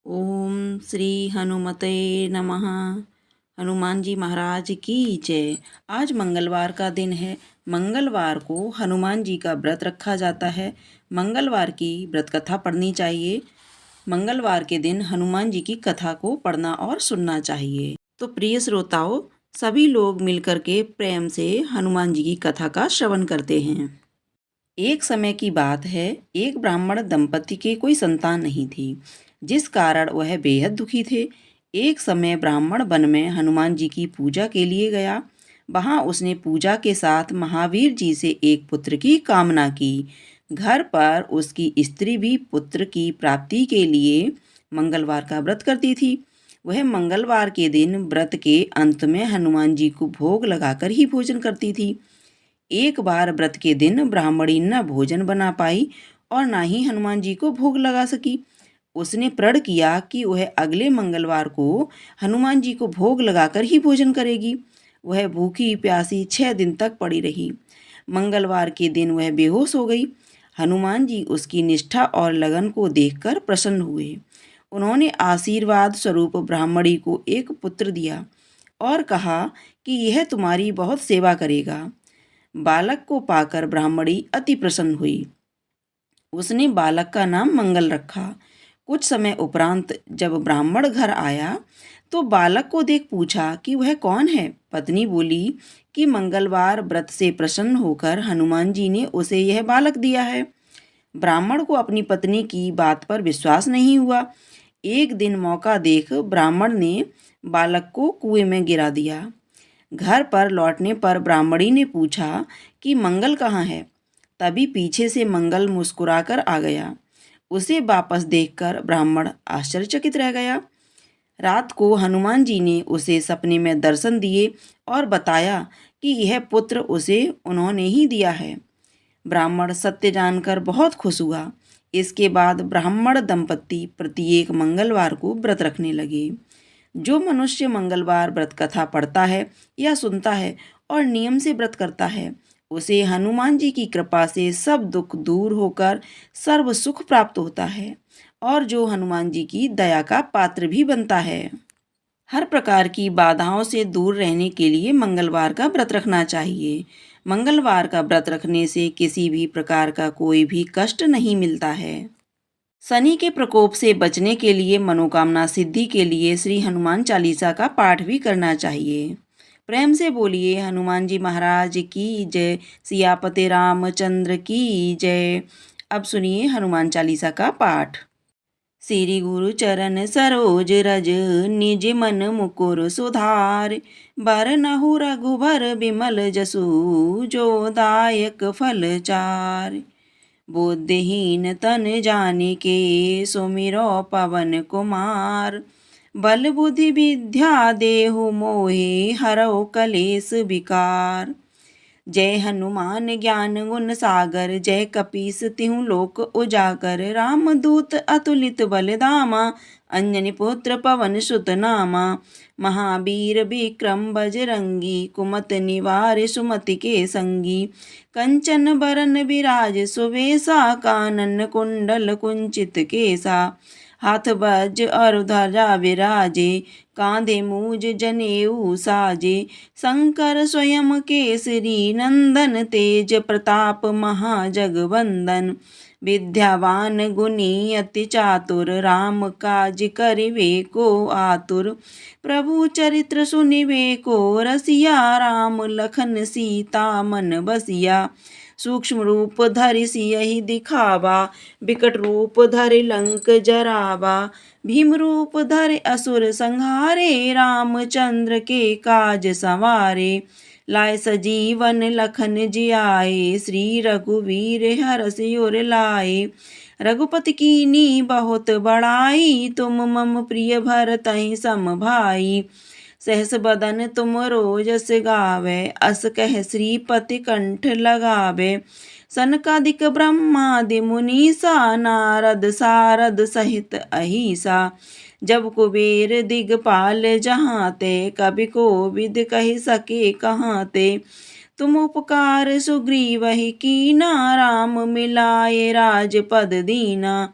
ओम श्री हनुमते नमः। हनुमान जी महाराज की जय। आज मंगलवार का दिन है। मंगलवार को हनुमान जी का व्रत रखा जाता है। मंगलवार की व्रत कथा पढ़नी चाहिए। मंगलवार के दिन हनुमान जी की कथा को पढ़ना और सुनना चाहिए। तो प्रिय श्रोताओं, सभी लोग मिलकर के प्रेम से हनुमान जी की कथा का श्रवण करते हैं। एक समय की बात है, एक ब्राह्मण दंपति के कोई संतान नहीं थी, जिस कारण वह बेहद दुखी थे। एक समय ब्राह्मण वन में हनुमान जी की पूजा के लिए गया। वहां उसने पूजा के साथ महावीर जी से एक पुत्र की कामना की। घर पर उसकी स्त्री भी पुत्र की प्राप्ति के लिए मंगलवार का व्रत करती थी। वह मंगलवार के दिन व्रत के अंत में हनुमान जी को भोग लगाकर ही भोजन करती थी। एक बार व्रत के दिन ब्राह्मणी न भोजन बना पाई और ना ही हनुमान जी को भोग लगा सकी। उसने प्रण किया कि वह अगले मंगलवार को हनुमान जी को भोग लगाकर ही भोजन करेगी। वह भूखी प्यासी 6 दिन तक पड़ी रही। मंगलवार के दिन वह बेहोश हो गई। हनुमान जी उसकी निष्ठा और लगन को देखकर प्रसन्न हुए। उन्होंने आशीर्वाद स्वरूप ब्राह्मणी को एक पुत्र दिया और कहा कि यह तुम्हारी बहुत सेवा करेगा। बालक को पाकर ब्राह्मणी अति प्रसन्न हुई। उसने बालक का नाम मंगल रखा। कुछ समय उपरांत जब ब्राह्मण घर आया तो बालक को देख पूछा कि वह कौन है। पत्नी बोली कि मंगलवार व्रत से प्रसन्न होकर हनुमान जी ने उसे यह बालक दिया है। ब्राह्मण को अपनी पत्नी की बात पर विश्वास नहीं हुआ। एक दिन मौका देख ब्राह्मण ने बालक को कुएं में गिरा दिया। घर पर लौटने पर ब्राह्मणी ने पूछा कि मंगल कहाँ है। तभी पीछे से मंगल मुस्कुराकर आ गया। उसे वापस देखकर ब्राह्मण आश्चर्यचकित रह गया। रात को हनुमान जी ने उसे सपने में दर्शन दिए और बताया कि यह पुत्र उसे उन्होंने ही दिया है। ब्राह्मण सत्य जानकर बहुत खुश हुआ। इसके बाद ब्राह्मण दंपति प्रत्येक मंगलवार को व्रत रखने लगे। जो मनुष्य मंगलवार व्रत कथा पढ़ता है या सुनता है और नियम से व्रत करता है, उसे हनुमान जी की कृपा से सब दुख दूर होकर सर्व सुख प्राप्त होता है और जो हनुमान जी की दया का पात्र भी बनता है। हर प्रकार की बाधाओं से दूर रहने के लिए मंगलवार का व्रत रखना चाहिए। मंगलवार का व्रत रखने से किसी भी प्रकार का कोई भी कष्ट नहीं मिलता है। शनि के प्रकोप से बचने के लिए, मनोकामना सिद्धि के लिए श्री हनुमान चालीसा का पाठ भी करना चाहिए। प्रेम से बोलिए हनुमान जी महाराज की जय। सियापते रामचंद्र की जय। अब सुनिए हनुमान चालीसा का पाठ। श्री गुरु चरण सरोज रज, निज मन मुकुर सुधार। बरनहु रघुबर बिमल जसु, जो दायक फल चार। बुद्धिहीन तन जानिके, सुमिरो पवन कुमार। बल बुद्धि विद्या देहु मोहे, हरौ कलेस विकार। जय हनुमान ज्ञान गुण सागर, जय कपीस तिहु लोक उजागर। रामदूत अतुलित बल धामा, अंजनी पुत्र पवन सुत नामा। महावीर विक्रम बजरंगी, कुमति निवार सुमति के संगी। कंचन बरन विराज सुवेशा, कानन कुंडल कुंचित केसा। हाथ वज्र और ध्वजा विराजे, कांधे मूज जनेऊ साजे। शंकर स्वयं केसरी नंदन, तेज प्रताप महाजगवंदन। विद्यावान गुणी अति चातुर, राम काज करिवे को आतुर। प्रभु चरित्र सुनिवे को रसिया, राम लखन सीता मन बसिया। सूक्ष्म रूप धरि सियहि दिखावा, विकट रूप धरि लंक जरावा। भीम रूप धरि असुर संहारे, रामचंद्र के काज संवारे। लाए सजीवन लखन जियाए, श्री रघुवीर हरषि उर लाए। रघुपति कीन्ही बहुत बड़ाई, तुम मम प्रिय भरतहि सम भाई। सहस बदन तुम रोजस गावे, अस कह श्रीपति कंठ लगावे। सनकादिक ब्रह्मादि मुनीसा, नारद सारद सहित अहिसा। जब कुबेर दिगपाल जहाँ ते, कवि कोविद कहि सके कहाँ ते। तुम उपकार सुग्रीवहि कीना, राम मिलाए राजपद दीना।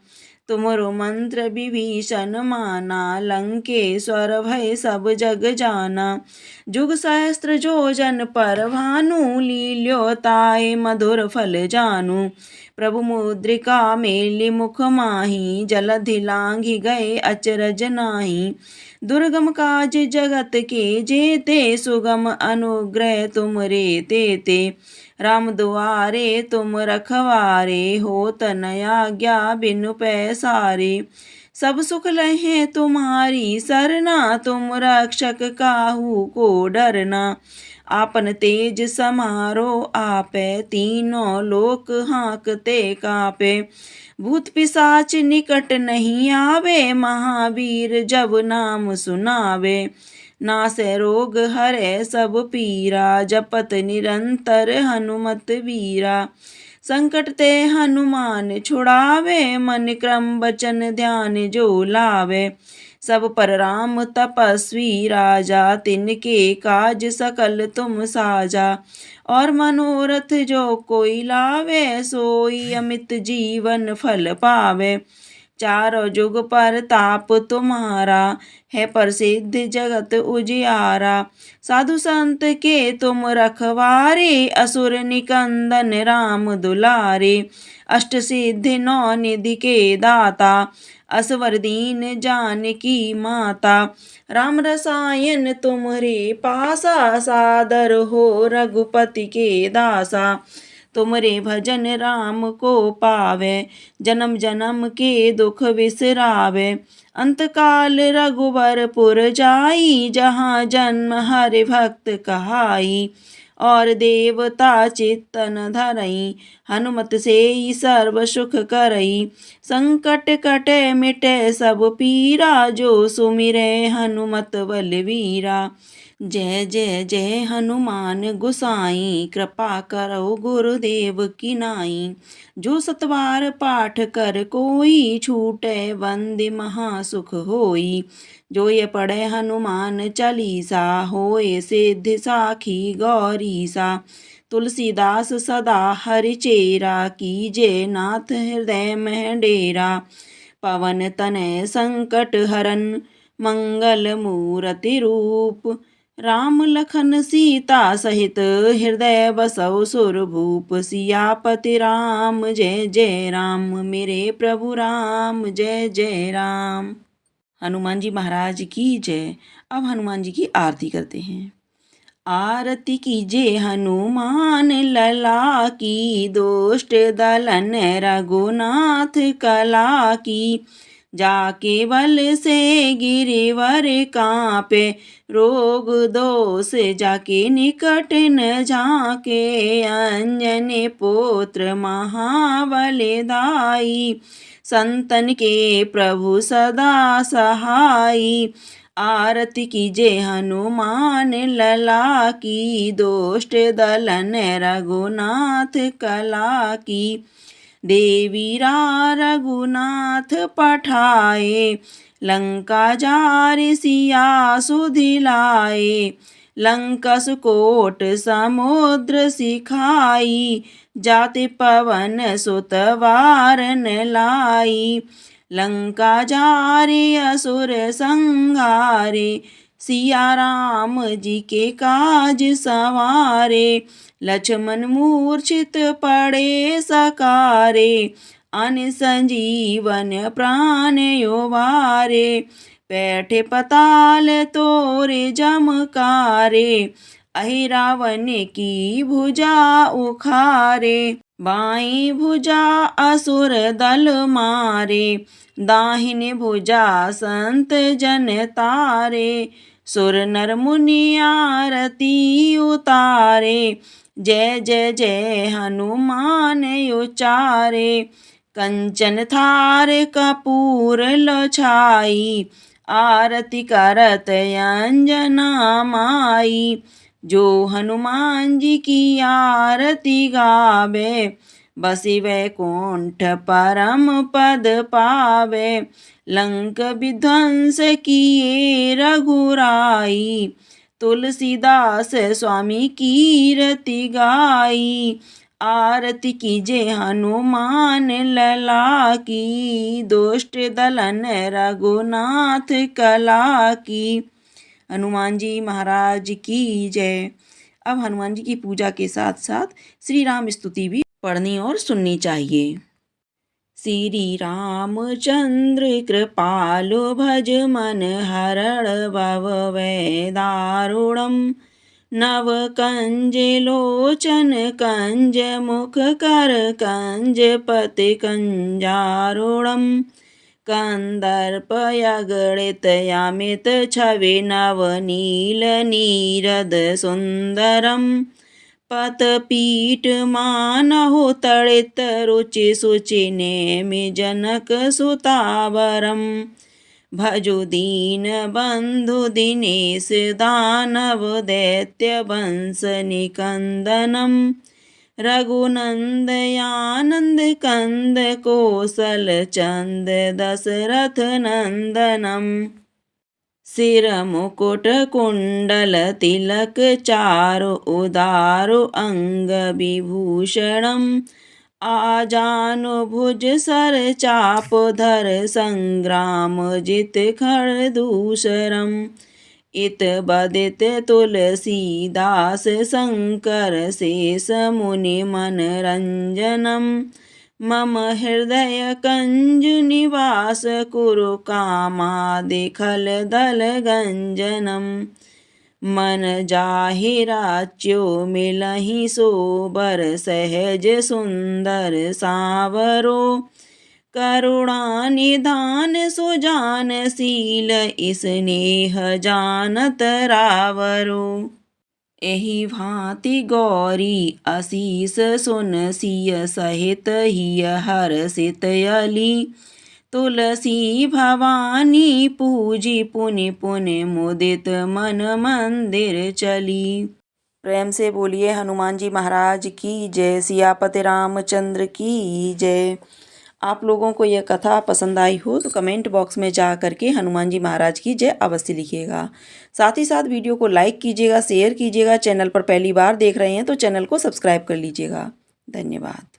तुमरो मंत्र विभीषण माना, लंकेश्वर भय सब जग जाना। जुग सहस्त्र जोजन पर भानु, लील्यो ताय मधुर फल जानू। प्रभु मुद्रिका मेलि मुख माही, जलधि लांघि गए अचरज नाही। दुर्गम काज जगत के जेते, सुगम अनुग्रह तुम रे तेते। राम दुआरे तुम रखवारे, होत न आज्ञा बिनु पैसारे। सब सुख लहे तुम्हारी सरना, तुम रक्षक काहू को डरना। आपन तेज समारो आपे, तीनों लोक हाँकते कापे। भूत पिशाच निकट नहीं आवे, महावीर जब नाम सुनावे। नासै रोग हरै सब पीरा, जपत निरंतर हनुमत वीरा। संकट ते हनुमान छुड़ावे, मन क्रम वचन ध्यान जो लावे। सब पर राम तपस्वी राजा, तिनके काज सकल तुम साजा। और मनोरथ जो कोई लावे, सोई अमित जीवन फल पावे। चारों जुग पर ताप तुम्हारा, है प्रसिद्ध जगत उजियारा। साधु संत के तुम रखवारे, असुर निकंदन राम दुलारे। अष्ट सिद्धि नौ निधि के दाता, असवर दीन जानकी माता। राम रसायन तुम्हरे पासा, सादर हो रघुपति के दासा। तुमरे भजन राम को पावे, जन्म जन्म के दुख बिसरावे। अंतकाल रघुबरपुर जाई, जहाँ जन्म हरि भक्त कहाई। और देवता चित्तन धरई, हनुमत से ही सर्व सुख करई। संकट कटे मिटे सब पीरा, जो सुमिरे हनुमत बलवीरा। जय जय जय हनुमान गोसाई, कृपा करो गुरुदेव की नाई। जो सतबार पाठ कर कोई, छूटे बंदि महासुख होई। जो ये पढ़े हनुमान चालीसा, होए सिद्धि साखी गौरीसा। तुलसीदास सदा हरिचेरा, कीजे नाथ हृदय में डेरा। पवन तनय संकट हरन, मंगल मूर्ति रूप। राम लखन सीता सहित, हृदय बसौ सुरभूप। सियापति राम जय जय राम, मेरे प्रभु राम जय जय राम। हनुमान जी महाराज की जय। अब हनुमान जी की आरती करते हैं। आरती कीजे हनुमान लला की, दुष्ट दलन रघुनाथ कला की। जाके बल से गिरिवर कांपे, रोग दोष जाके निकट न झाके। अंजनी पुत्र महाबलदाई, संतन के प्रभु सदा सहाई। आरती कीजे हनुमान लला की, दुष्ट दलन रघुनाथ कला की। देवीरा रघुनाथ पठाए, लंका जारि सिया सुधिलाए। लंका सुकोट समुद्र सिखाई, जाति पवन सुत वारन लाई। लंका जारि असुर संहारे, सिया राम जी के काज संवारे। लक्ष्मण मूर्छित पड़े सकारे, अन संजीवन प्राण उबारे। बैठे पताल तोरे जमकारे, अहि रावण की भुजा उखारे। बाई भुजा असुर दल मारे, दाहिने भुजा संत जन तारे। सुर नर मुनि आरती उतारे, जय जय जय हनुमान उचारे। कंचन थार कपूर लो छाई, आरती करत अंजना माई। जो हनुमान जी की आरती गावे, बसी वैकुंठ परम पद पावे। लंक विध्वंस किए रघुराई, तुलसीदास स्वामी कीरति गाई। आरती कीजे हनुमान लला की, दुष्ट दलन रघुनाथ कला की। हनुमान जी महाराज की जय। अब हनुमान जी की पूजा के साथ साथ श्री राम स्तुति भी पढ़नी और सुननी चाहिए। श्री रामचंद्र कृपालु भज मन हरण भव भय दारुणम, नव कंज लोचन कंज मुख कर कंज पति कंजारुणम, कंदर्प यगणित यामित छवि नव नील नीरद सुंदरम, पतपीठ मानहु तड़ित रुचि सुचि नेमि जनक सुतावरम, भजु दीन बंधु दिनेश दानव दैत्य वंश निकंदनम, रघुनंदयानंद कंद कौशल चंद दशरथ नंदनम, सिर मुकुट कुंडल तिलक चारु उदारु अंग विभूषणम, आजानु भुज सर चाप धर संग्राम जित खरदूषरम, इत बदित तुलसीदास शंकर शेष मुनि मन रंजनम, मम हृदय कंज निवास कुरु कामादि खल दल गंजनम, मन जाहिराच्यो मिलहि सोबर सहज सुंदर सावरो, करुणा निधान सुजान शील स्नेह जानत रावरो, एहि भांति गौरी असीस सुन सिय सहित हिय हर्षित अली, तुलसी भवानी पूजी पुनि पुनि मुदित मन मंदिर चली। प्रेम से बोलिए हनुमान जी महाराज की जय। सियापति रामचंद्र की जय। आप लोगों को यह कथा पसंद आई हो तो कमेंट बॉक्स में जा करके हनुमान जी महाराज की जय अवश्य लिखिएगा। साथ ही साथ वीडियो को लाइक कीजिएगा, शेयर कीजिएगा। चैनल पर पहली बार देख रहे हैं तो चैनल को सब्सक्राइब कर लीजिएगा। धन्यवाद।